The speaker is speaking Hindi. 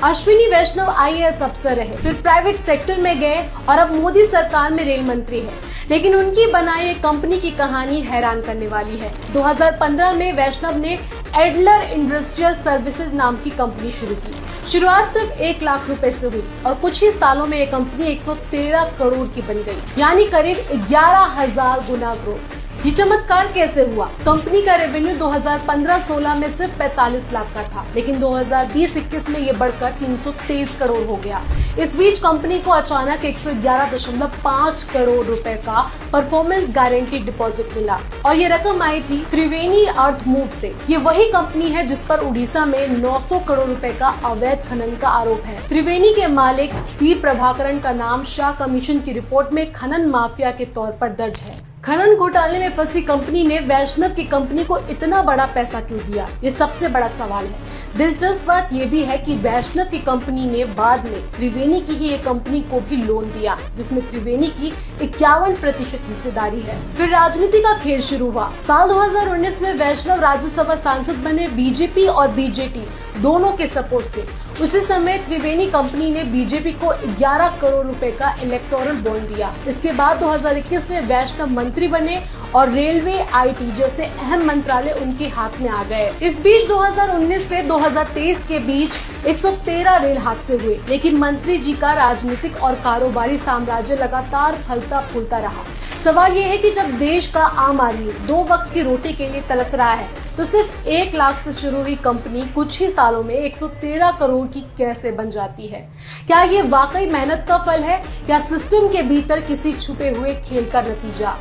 अश्विनी वैष्णव आईएएस अफसर रहे, फिर प्राइवेट सेक्टर में गए और अब मोदी सरकार में रेल मंत्री है। लेकिन उनकी बनाई एक कंपनी की कहानी हैरान करने वाली है। 2015 में वैष्णव ने एडलर इंडस्ट्रियल सर्विसेज नाम की कंपनी शुरू की। शुरुआत सिर्फ 1 लाख रुपए से हुई और कुछ ही सालों में ये कंपनी 113 करोड़ की बन गई, यानी करीब 11,000 गुना ग्रोथ। ये चमत्कार कैसे हुआ? कंपनी का रेवेन्यू 2015-16 में सिर्फ 45 लाख का था, लेकिन 2020-21 में ये बढ़कर 323 करोड़ हो गया। इस बीच कंपनी को अचानक 111.5 करोड़ रुपए का परफॉर्मेंस गारंटी डिपॉजिट मिला और ये रकम आई थी त्रिवेणी अर्थ मूव से। ये वही कंपनी है जिस पर उड़ीसा में 900 करोड़ रुपए का अवैध खनन का आरोप है। त्रिवेणी के मालिक पी प्रभाकरण का नाम शाह कमीशन की रिपोर्ट में खनन माफिया के तौर पर दर्ज है। खनन घोटाले में फंसी कंपनी ने वैष्णव की कंपनी को इतना बड़ा पैसा क्यों दिया, ये सबसे बड़ा सवाल है। दिलचस्प बात ये भी है कि वैष्णव की कंपनी ने बाद में त्रिवेणी की ही एक कंपनी को भी लोन दिया, जिसमें त्रिवेणी की 51% हिस्सेदारी है। फिर राजनीति का खेल शुरू हुआ। साल 2019 में वैष्णव राज्यसभा सांसद बने, बीजेपी और बीजेटी दोनों के सपोर्ट से। उसी समय त्रिवेणी कंपनी ने बीजेपी को 11 करोड़ रुपए का इलेक्टोरल बॉन्ड दिया। इसके बाद 2021 में वैष्णव मंत्री बने और रेलवे, आईटी जैसे अहम मंत्रालय उनके हाथ में आ गए। इस बीच 2019 से 2023 के बीच 113 रेल हादसे हुए, लेकिन मंत्री जी का राजनीतिक और कारोबारी साम्राज्य लगातार फलता फूलता रहा। सवाल ये है कि जब देश का आम आदमी 2 वक्त की रोटी के लिए तरस रहा है, तो सिर्फ 1 लाख से शुरू हुई कंपनी कुछ ही सालों में 113 करोड़ की कैसे बन जाती है? क्या ये वाकई मेहनत का फल है या सिस्टम के भीतर किसी छुपे हुए खेल का नतीजा?